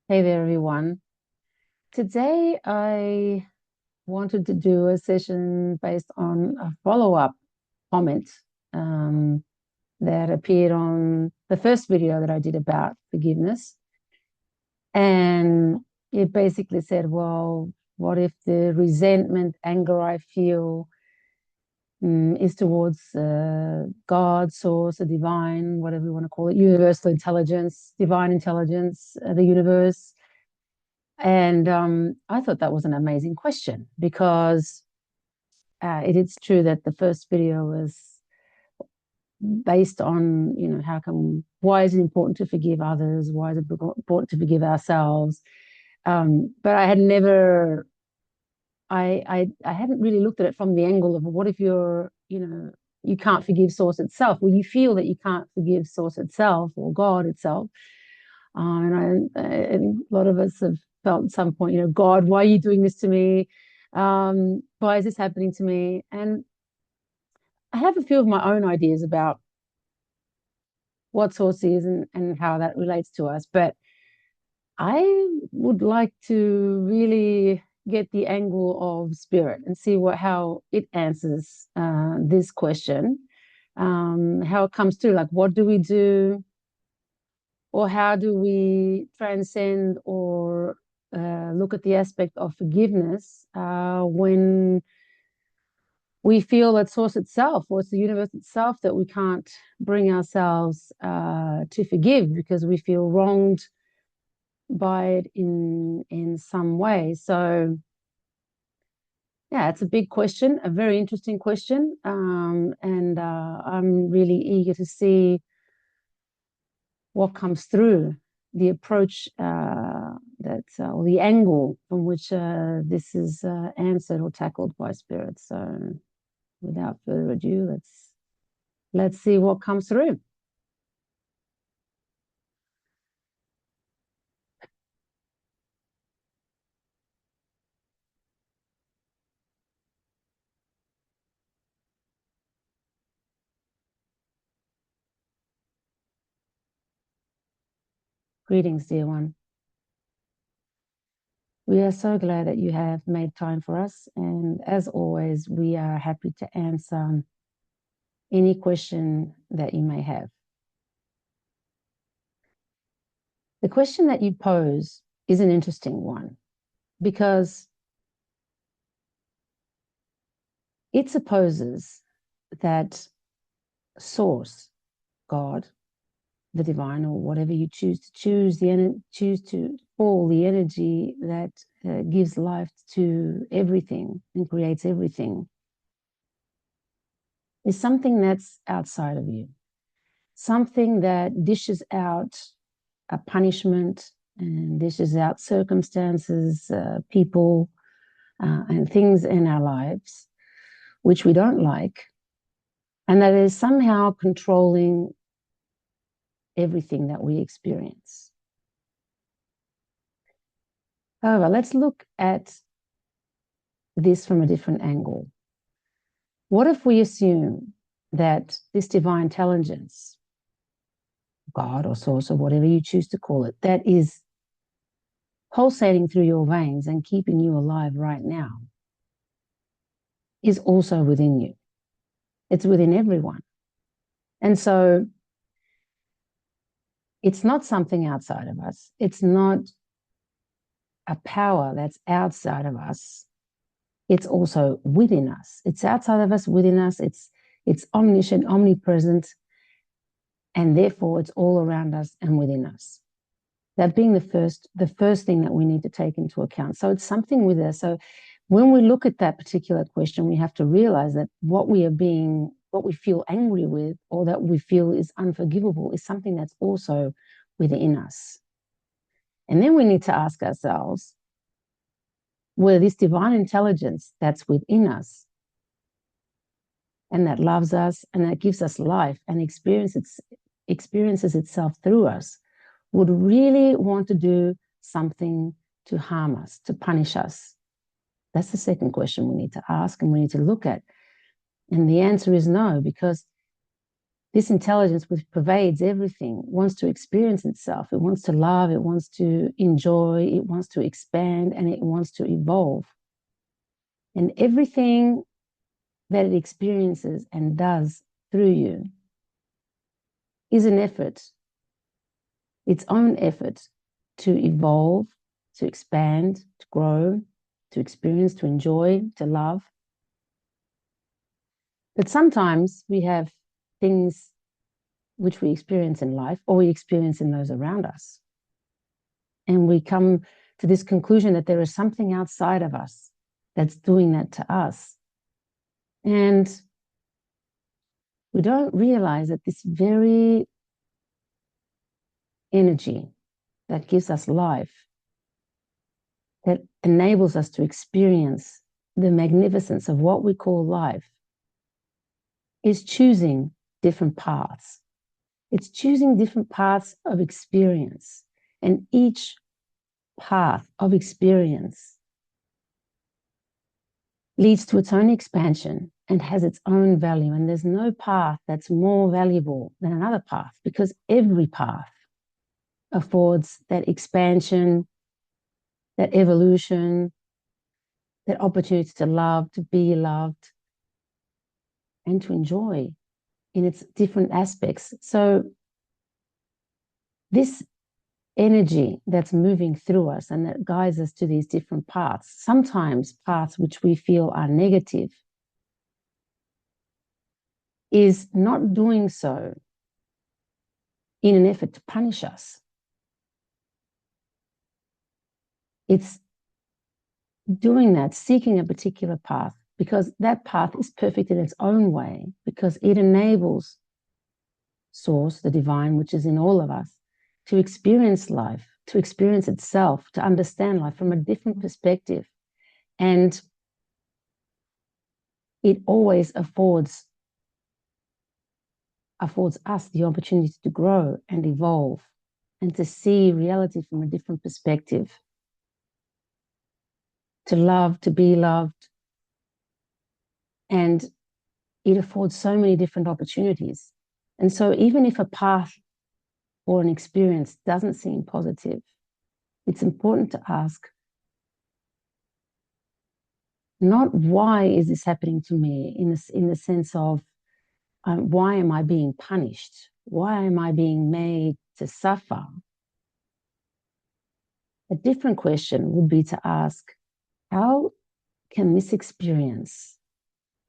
Hey there, everyone. Today, I wanted to do a session based on a follow-up comment um, that appeared on the first video that I did about forgiveness. And it basically said, well, what if the resentment, anger I feel is towards God, source, a divine, whatever you want to call it, universal intelligence, divine intelligence, the universe? And I thought that was an amazing question because it is true that the first video was based on, why is it important to forgive others? Why is it important to forgive ourselves? But I had never, I hadn't really looked at it from the angle of what if you can't forgive source itself? Well, you feel that you can't forgive source itself or God itself. And a lot of us have felt at some point, God, why are you doing this to me? Why is this happening to me? And I have a few of my own ideas about what source is and how that relates to us. But I would like to really get the angle of spirit and see how it answers this question, how it comes through. Like, what do we do? Or how do we transcend or look at the aspect of forgiveness when we feel that source itself or it's the universe itself that we can't bring ourselves to forgive because we feel wronged by it in some way. So yeah, it's a big question, a very interesting question, and I'm really eager to see what comes through, the approach or the angle from which this is answered or tackled by spirit. So without further ado, let's see what comes through. Greetings, dear one. We are so glad that you have made time for us. And as always, we are happy to answer any question that you may have. The question that you pose is an interesting one because it supposes that source, God, the divine, or whatever you choose to choose to call the energy that gives life to everything and creates everything, is something that's outside of you, something that dishes out a punishment and dishes out circumstances, people, and things in our lives which we don't like, and that is somehow controlling everything that we experience. However, let's look at this from a different angle. What if we assume that this divine intelligence, God or source or whatever you choose to call it, that is pulsating through your veins and keeping you alive right now, is also within you? It's within everyone. And so it's not something outside of us. It's not a power that's outside of us. It's also within us. It's outside of us, within us. It's omniscient, omnipresent, and therefore it's all around us and within us. That being the first thing that we need to take into account. So it's something with us. So when we look at that particular question, we have to realize that what we feel angry with, or that we feel is unforgivable, is something that's also within us. And then we need to ask ourselves, whether this divine intelligence that's within us and that loves us and that gives us life and experiences itself through us, would really want to do something to harm us, to punish us? That's the second question we need to ask and we need to look at. And the answer is no, because this intelligence, which pervades everything, wants to experience itself. It wants to love, it wants to enjoy, it wants to expand, and it wants to evolve. And everything that it experiences and does through you is an effort, its own effort to evolve, to expand, to grow, to experience, to enjoy, to love. But sometimes we have things which we experience in life or we experience in those around us. And we come to this conclusion that there is something outside of us that's doing that to us. And we don't realize that this very energy that gives us life, that enables us to experience the magnificence of what we call life, is choosing different paths. It's choosing different paths of experience. And each path of experience leads to its own expansion and has its own value. And there's no path that's more valuable than another path, because every path affords that expansion, that evolution, that opportunity to love, to be loved, and to enjoy in its different aspects. So this energy that's moving through us and that guides us to these different paths, sometimes paths which we feel are negative, is not doing so in an effort to punish us. It's doing that, seeking a particular path, because that path is perfect in its own way, because it enables Source, the divine, which is in all of us, to experience life, to experience itself, to understand life from a different perspective. And it always affords us the opportunity to grow and evolve and to see reality from a different perspective, to love, to be loved. And it affords so many different opportunities. And so even if a path or an experience doesn't seem positive, it's important to ask, not why is this happening to me in the sense of why am I being punished? Why am I being made to suffer? A different question would be to ask, how can this experience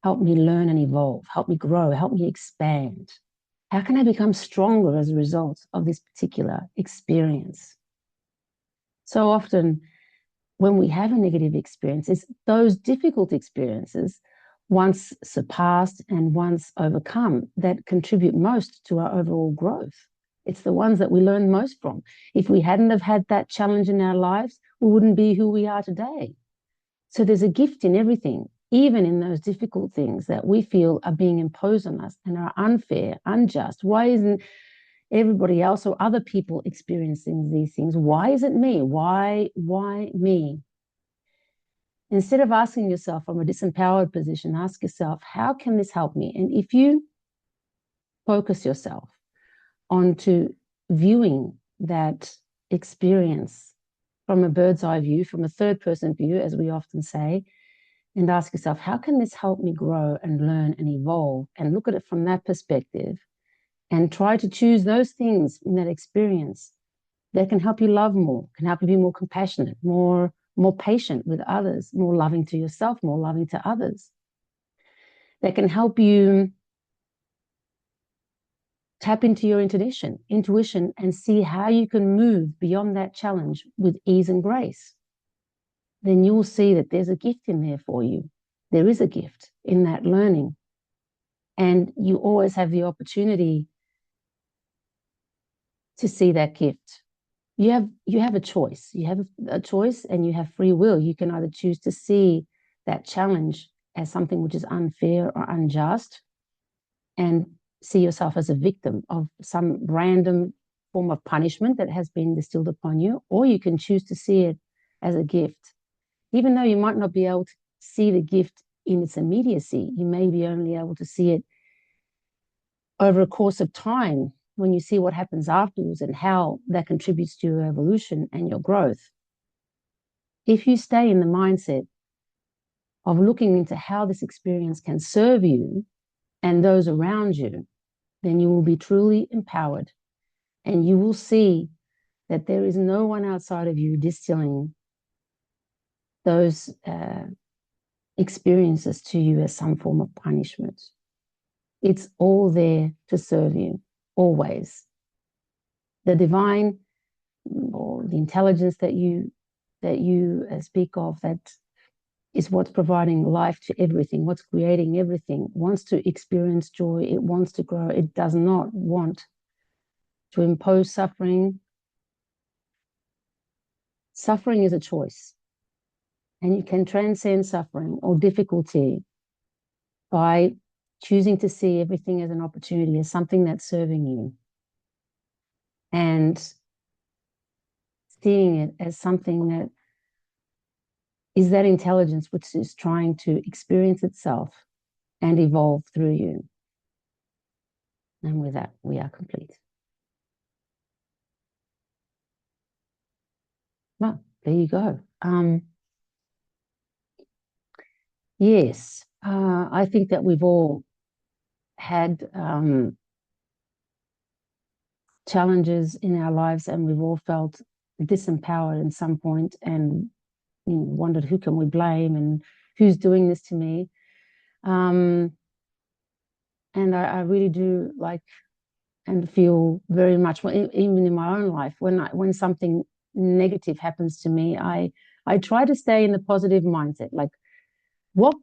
help me learn and evolve, help me grow, help me expand? How can I become stronger as a result of this particular experience? So often, when we have a negative experience, it's those difficult experiences, once surpassed and once overcome, that contribute most to our overall growth. It's the ones that we learn most from. If we hadn't have had that challenge in our lives, we wouldn't be who we are today. So there's a gift in everything, even in those difficult things that we feel are being imposed on us and are unfair, unjust. Why isn't everybody else or other people experiencing these things? Why is it me? Why me? Instead of asking yourself from a disempowered position, ask yourself, how can this help me? And if you focus yourself onto viewing that experience from a bird's eye view, from a third person view, as we often say, and ask yourself, how can this help me grow and learn and evolve? And look at it from that perspective and try to choose those things in that experience that can help you love more, can help you be more compassionate, more patient with others, more loving to yourself, more loving to others. That can help you tap into your intuition and see how you can move beyond that challenge with ease and grace. Then you'll see that there's a gift in there for you. There is a gift in that learning. And you always have the opportunity to see that gift. You have a choice. You have a choice and you have free will. You can either choose to see that challenge as something which is unfair or unjust and see yourself as a victim of some random form of punishment that has been distilled upon you, or you can choose to see it as a gift. Even though you might not be able to see the gift in its immediacy, you may be only able to see it over a course of time, when you see what happens afterwards and how that contributes to your evolution and your growth, if you stay in the mindset of looking into how this experience can serve you and those around you, then you will be truly empowered, and you will see that there is no one outside of you distilling those experiences to you as some form of punishment. It's all there to serve you, always. The divine or the intelligence that you speak of, that is what's providing life to everything, what's creating everything, wants to experience joy, it wants to grow, it does not want to impose suffering. Suffering is a choice, and you can transcend suffering or difficulty by choosing to see everything as an opportunity, as something that's serving you, and seeing it as something that is that intelligence which is trying to experience itself and evolve through you. And with that, we are complete. Well, there you go. Yes, I think that we've all had challenges in our lives, and we've all felt disempowered at some point, and wondered, who can we blame and who's doing this to me? And I really do like and feel very much, even in my own life, when something negative happens to me, I try to stay in the positive mindset. Like,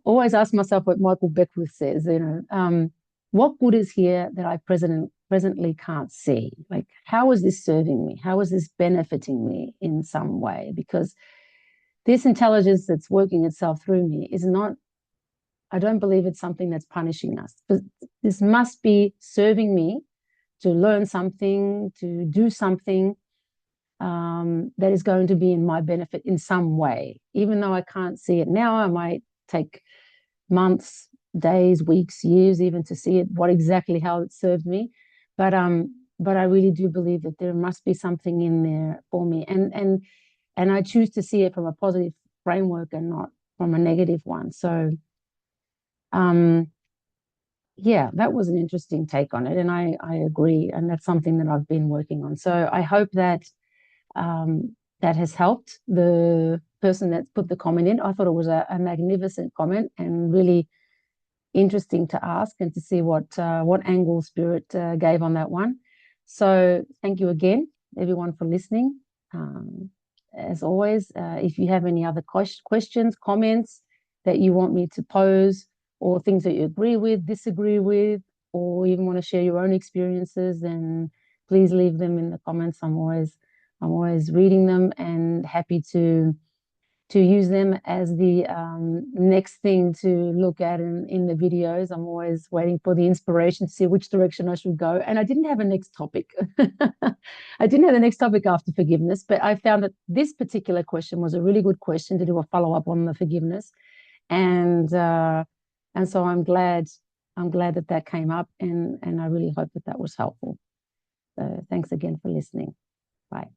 always ask myself what Michael Beckwith says, what good is here that I presently can't see? Like, how is this serving me? How is this benefiting me in some way? Because this intelligence that's working itself through me is not, I don't believe it's something that's punishing us. But this must be serving me to learn something, to do something that is going to be in my benefit in some way. Even though I can't see it now, I might take months, days, weeks, years even to see it, how it served me. But I really do believe that there must be something in there for me. And I choose to see it from a positive framework and not from a negative one. So yeah, that was an interesting take on it. And I agree. And that's something that I've been working on. So I hope that that has helped the person that's put the comment in. I thought it was a magnificent comment and really interesting to ask and to see what angle Spirit gave on that one. So thank you again, everyone, for listening. As always, if you have any other questions, comments that you want me to pose, or things that you agree with, disagree with, or even want to share your own experiences, then please leave them in the comments. I'm always reading them and happy to use them as the next thing to look at in the videos. I'm always waiting for the inspiration to see which direction I should go. And I didn't have a next topic. I didn't have the next topic after forgiveness, but I found that this particular question was a really good question to do a follow-up on the forgiveness. And so I'm glad that came up, and I really hope that was helpful. So thanks again for listening. Bye.